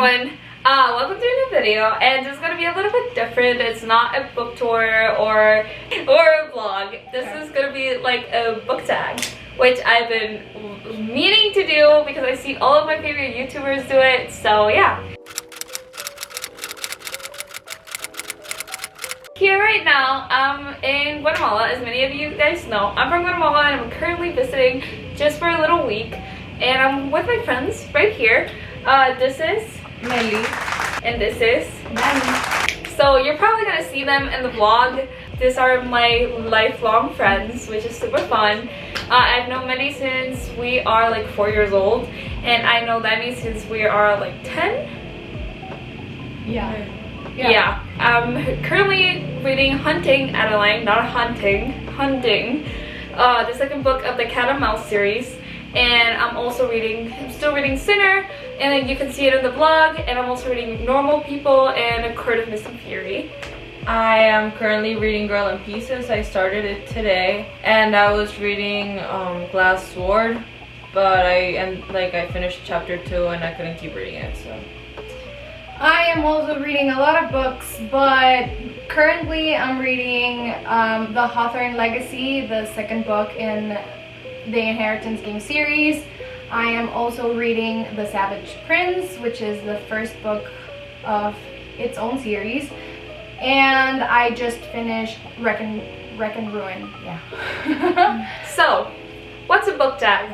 everyone, welcome to a new video, and it's gonna be a little bit different. It's not a book tour or a vlog. This is gonna be like a book tag, which I've been meaning to do because I see all of my favorite YouTubers do it. So yeah. Here right now, I'm in Guatemala. As many of you guys know, I'm from Guatemala and I'm currently visiting just for a little week. And I'm with my friends right here. This is Melly. And this is Nani. So you're probably gonna see them in the vlog. These are my lifelong friends, which is super fun. I've known Melly since we are like 4 years old. And I know Nani since we are like 10? Yeah. I'm currently reading Hunting Adeline, not Hunting, the second book of the Cat and Mouse series. And I'm still reading Sinner, and then you can see it in the vlog. And I'm also reading Normal People and A Court of Mist and Fury. I am currently reading Girl in Pieces. I started it today, and I was reading Glass Sword, but I finished chapter 2 and I couldn't keep reading it. So I am also reading a lot of books, but currently I'm reading The Hawthorne Legacy, the second book in the Inheritance game series. I am also reading The Savage Prince, which is the first book of its own series. And I just finished Wreck and Ruin. Yeah. So, what's a book tag?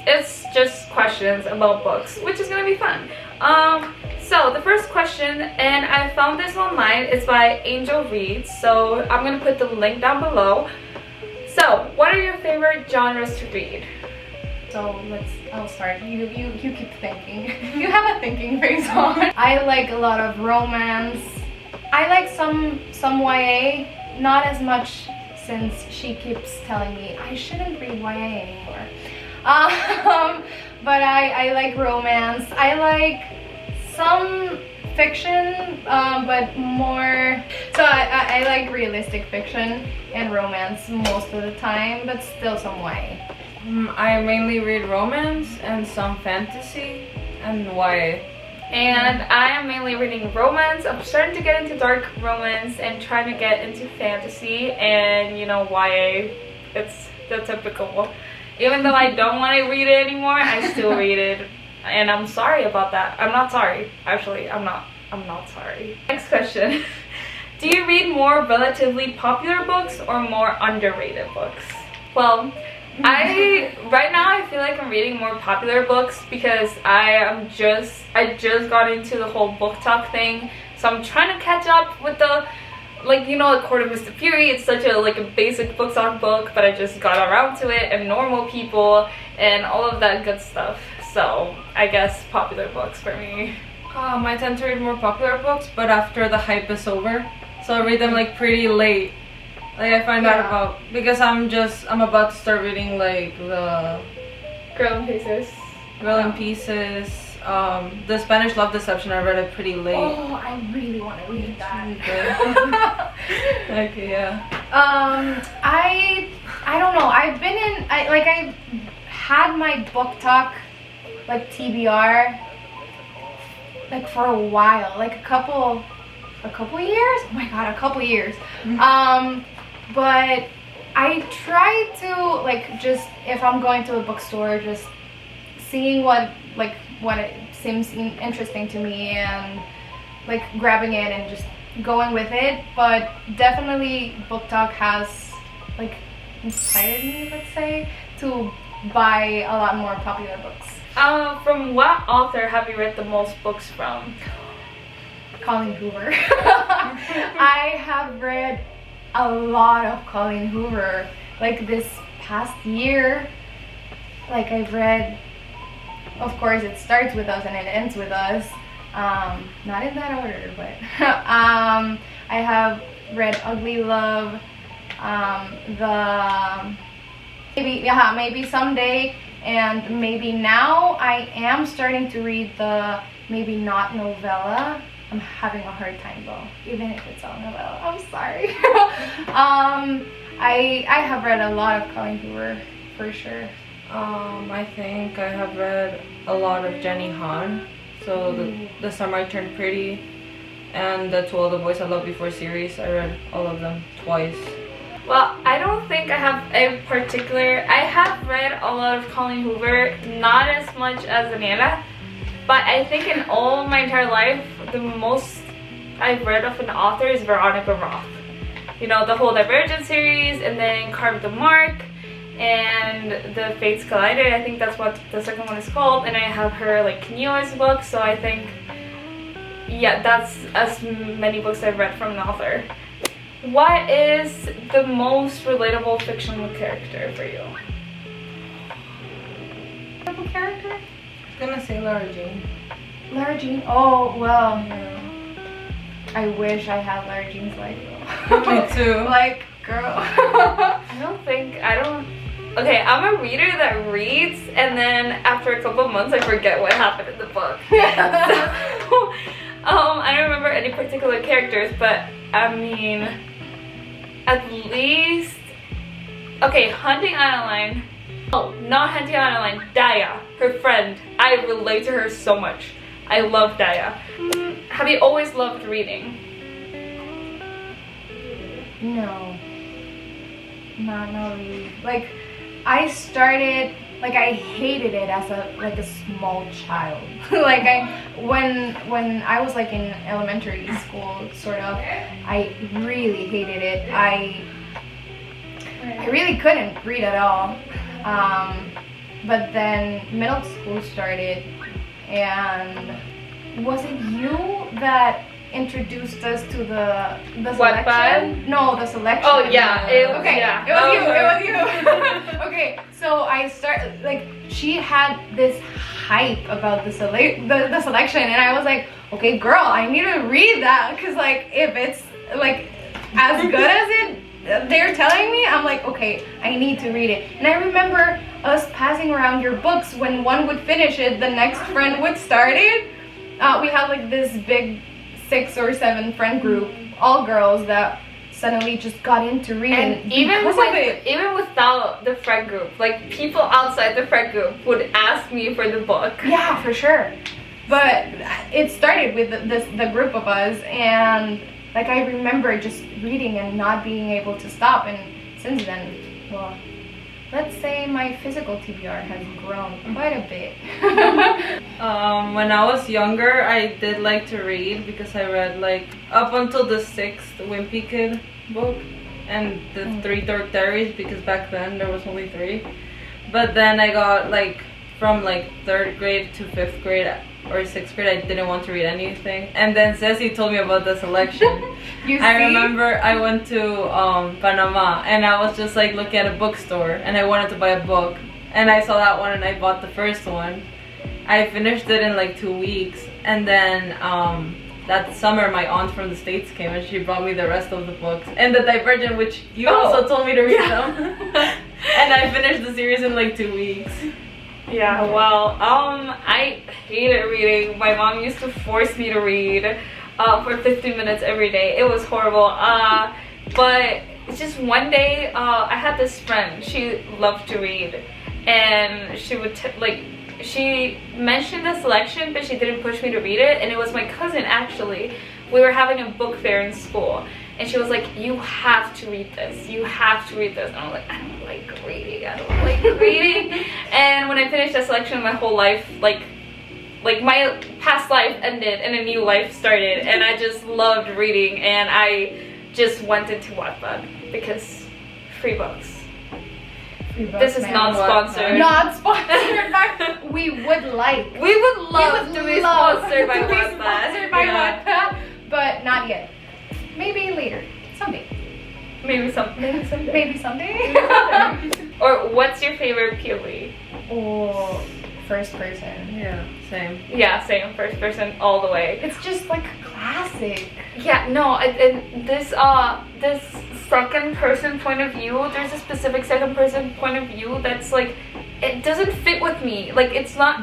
It's just questions about books, which is gonna be fun. So the first question, and I found this online, it's by Angel Reads, so I'm gonna put the link down below. So, what are your favorite genres to read? So I'll start. You keep thinking. You have a thinking face on. I like a lot of romance. I like some YA, not as much since she keeps telling me I shouldn't read YA anymore. But I like romance. I like some fiction, but more. So I like realistic fiction and romance most of the time, but still some YA. I mainly read romance and some fantasy and YA. And I am mainly reading romance. I'm starting to get into dark romance and trying to get into fantasy, and you know, YA, it's the typical. Even though I don't want to read it anymore, I still read it. And I'm sorry about that. I'm not sorry. Actually, I'm not sorry. Next question. Do you read more relatively popular books or more underrated books? Well, right now I feel like I'm reading more popular books because I just got into the whole book talk thing. So I'm trying to catch up with the, like, you know, A Court of Mist and Fury. It's such a basic book talk book, but I just got around to it, and Normal People and all of that good stuff. So I guess popular books for me. I tend to read more popular books, but after the hype is over. So I read them like pretty late. Like I find out about, because I'm about to start reading like the Girl in Pieces. The Spanish Love Deception. I read it pretty late. Oh, I really want to read that. Okay, yeah. I don't know. I had my book talk, like TBR, like for a while, like a couple years. Oh my god, a couple years. But I try to, like, just if I'm going to a bookstore, just seeing what it seems interesting to me and like grabbing it and just going with it. But definitely Book Talk has like inspired me, let's say, to buy a lot more popular books. From what author have you read the most books from? Colleen Hoover. I have read a lot of Colleen Hoover. Like this past year, like I've read, of course it starts with us and it ends with us. Not in that order, but I have read Ugly Love, maybe Someday, and Maybe Now. I am starting to read the Maybe Not novella. I'm having a hard time though, even if it's a novella. I'm sorry. I have read a lot of Colleen Hoover for sure. I think I have read a lot of Jenny Han. So the Summer I Turned Pretty and the To All the Boys I Loved Before series. I read all of them twice. Well, I don't think I have a particular... I have read a lot of Colleen Hoover, not as much as Ananda, but I think in all my entire life, the most I've read of an author is Veronica Roth. You know, the whole Divergent series, and then Carve the Mark, and The Fates Collided. I think that's what the second one is called. And I have her like Kenua's book, so I think, yeah, that's as many books I've read from an author. What is the most relatable fictional character for you? Relatable character? I was gonna say Lara Jean. Lara Jean? Oh, well, I wish I had Lara Jean's life though. Me too. Like, girl. I don't... Okay, I'm a reader that reads, and then after a couple of months I forget what happened in the book. So, I don't remember any particular characters, but I mean, at least... Okay, Hunting Adeline. Oh, not Hunting Adeline, Daya, her friend. I relate to her so much. I love Daya. Have you always loved reading? No. Not really. Like, I started, like, I hated it as a small child. Like, when I was like in elementary school, sort of, I really hated it. I really couldn't read at all. But then middle school started, and was it you that introduced us to the selection? No, the selection. Oh yeah, It was you. Okay, so I started, like, she had this hype about the selection, and I was like, okay, girl, I need to read that, because like if it's like as good as they're telling me, I'm like, okay, I need to read it. And I remember us passing around your books. When one would finish it, the next friend would start it. We had like this big 6 or 7 friend group, all girls, that suddenly just got into reading. And even without the friend group, like people outside the friend group would ask me for the book. Yeah, for sure. But it started with the group of us, and like I remember just reading and not being able to stop. And since then, well, let's say my physical TBR has grown quite a bit. When I was younger, I did like to read, because I read like up until the 6th Wimpy Kid book and the 3 Dark Diaries, because back then there was only 3. But then I got like from like 3rd grade to 5th grade or 6th grade, I didn't want to read anything. And then Ceci told me about the selection. I remember I went to Panama, and I was just like looking at a bookstore, and I wanted to buy a book, and I saw that one and I bought the first one. I finished it in like 2 weeks, and then that summer my aunt from the States came and she brought me the rest of the books and the Divergent, which you also told me to read them. And I finished the series in like 2 weeks. Yeah, well, I hated reading. My mom used to force me to read for 15 minutes every day. It was horrible. But it's just one day, I had this friend. She loved to read, and she would she mentioned the selection, but she didn't push me to read it. And it was my cousin, actually. We were having a book fair in school, and she was like, you have to read this, you have to read this. And I was like, I don't like reading, I don't like reading. And when I finished that selection, my whole life, like my past life ended and a new life started, and I just loved reading, and I just went into Wattpad because free books. This is not sponsored. Not sponsored, but we would like. We would love to be sponsored by Wattpad, but not yet. Maybe later. Someday. Maybe someday. Maybe someday. Or what's your favorite POV? Or first person. Yeah, same. Yeah, same. First person all the way. It's just like a classic. Yeah, no, and this second person point of view, there's a specific second person point of view that's like, it doesn't fit with me. Like, it's not,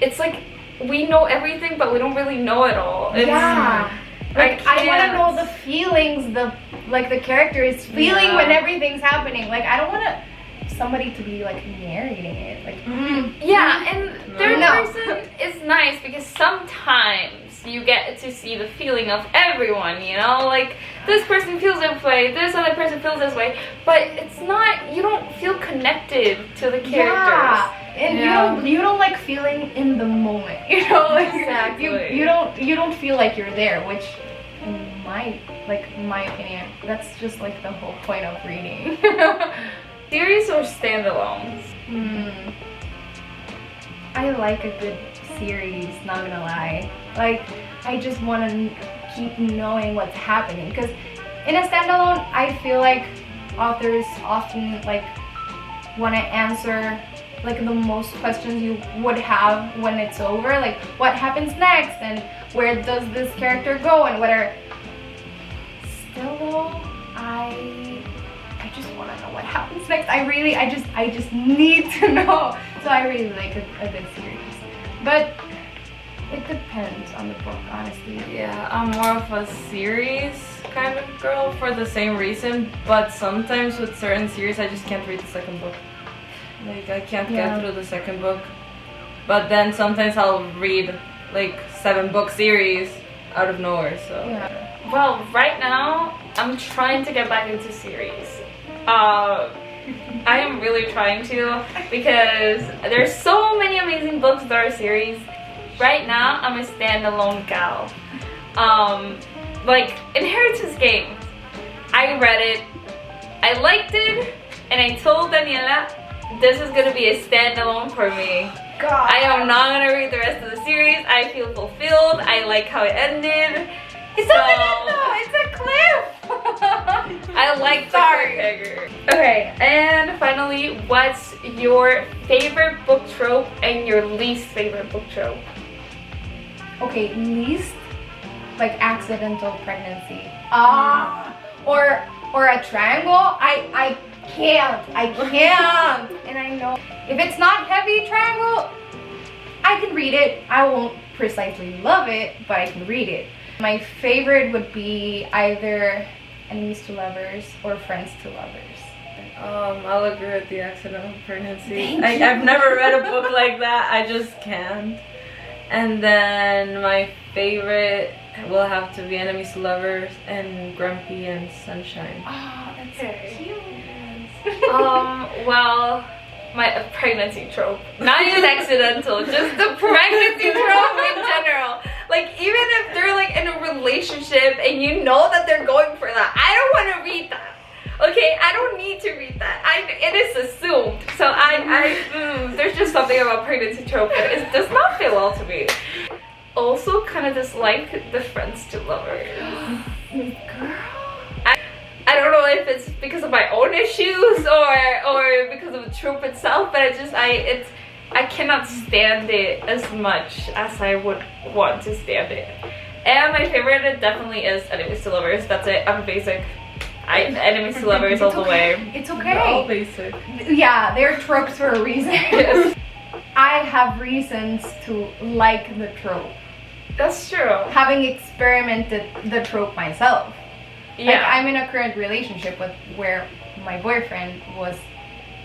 it's like, we know everything, but we don't really know it all. Yeah. Like, I want to know the feelings the character is feeling when everything's happening. Like, I don't want to somebody to be like narrating it. Like, yeah, and third No. person is nice because sometimes you get to see the feeling of everyone, you know, like this person feels this way, this other person feels this way, but it's not, you don't feel connected to the characters. yeah, and you don't like feeling in the moment, you know, like Exactly. you don't feel like you're there, which in my opinion, that's just like the whole point of reading. Series or standalones? I like a good series, not gonna lie. Like, I just want to keep knowing what's happening, because in a standalone, I feel like authors often like want to answer like the most questions you would have when it's over, like what happens next and where does this character go and whatever. Still though, I just want to know what happens next. I just need to know. So I really like a good series, but it depends on the book, honestly. Yeah, I'm more of a series kind of girl for the same reason, but sometimes with certain series I just can't read the second book. Like, I can't get through the second book. But then sometimes I'll read like 7-book series out of nowhere, so. Yeah. Well, right now, I'm trying to get back into series. I am really trying to, because there's so many amazing books that are series. Right now, I'm a standalone gal. Like, Inheritance Games. I read it, I liked it, and I told Daniela, this is gonna be a standalone for me. God. I am not gonna read the rest of the series. I feel fulfilled. I like how it ended. It's not an end though, it's a cliff. I like the cliffhanger. Okay, and finally, what's your favorite book trope and your least favorite book trope? Okay, least, like accidental pregnancy. Or a triangle. I can't. And I know if it's not heavy triangle, I can read it. I won't precisely love it, but I can read it. My favorite would be either enemies to lovers or friends to lovers. I'll agree with the accidental pregnancy. Thank you. I've never read a book like that. I just can't. And then my favorite will have to be enemies to lovers and Grumpy and Sunshine. Oh, that's Okay. cute. Well, my pregnancy trope. Not even accidental, just the pregnancy trope in general. Like, even if they're like in a relationship and you know that they're going for that, I don't want to read that. Okay, I don't need to read that. It is assumed. So there's just something about pregnancy trope that it does not feel well to me. Also, kind of dislike the friends to lovers. Girl. I don't know if it's because of my own issues or because of the trope itself, but I cannot stand it as much as I would want to stand it. And my favorite, it definitely is enemies to lovers. That's it. I'm basic. Enemies to lovers all the way. It's They're all okay. basic. Yeah, they're tropes for a reason. Yes. I have reasons to like the trope, That's true. having experimented the trope myself. Like, Yeah. I'm in a current relationship where my boyfriend was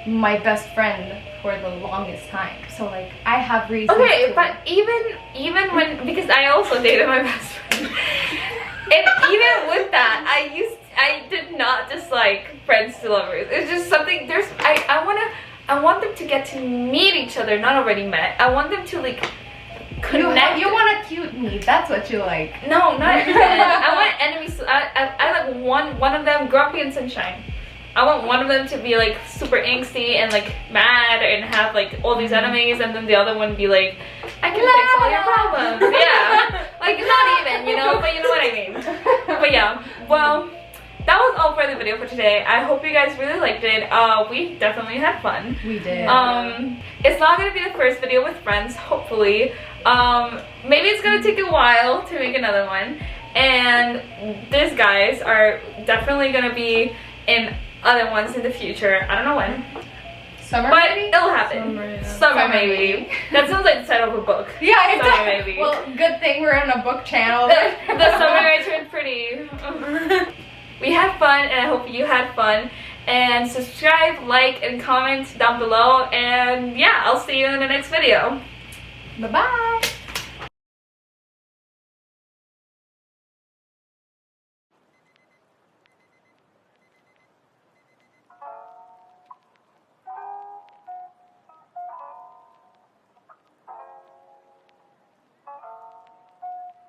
my best friend for the longest time. So like, I have reasons. Okay, but even when, because I also dated my best friend, and even with that, I did not dislike friends to lovers. It's just something. I want them to get to meet each other, not already met. I want them to like connect. You want a cute meat. That's what you like. No, not even. I want enemies. I like one of them, Grumpy and Sunshine. I want one of them to be like super angsty and like mad and have like all these enemies, and then the other one be like, I can fix all your problems. Yeah, like not even, you know, but you know what I mean. But yeah, well, that was all for the video for today. I hope you guys really liked it. We definitely had fun. We did. It's not gonna be the first video with friends, hopefully. Maybe it's gonna take a while to make another one, and these guys are definitely gonna be in other ones in the future. I don't know when, Summer, but maybe? it'll happen. Summer, yeah. Summer maybe. That sounds like the title of a book. Yeah, it Summer does. maybe. Well, good thing we're on a book channel. The summer I turned pretty. We had fun, and I hope you had fun. and subscribe, like, and comment down below. And yeah, I'll see you in the next video. Bye-bye.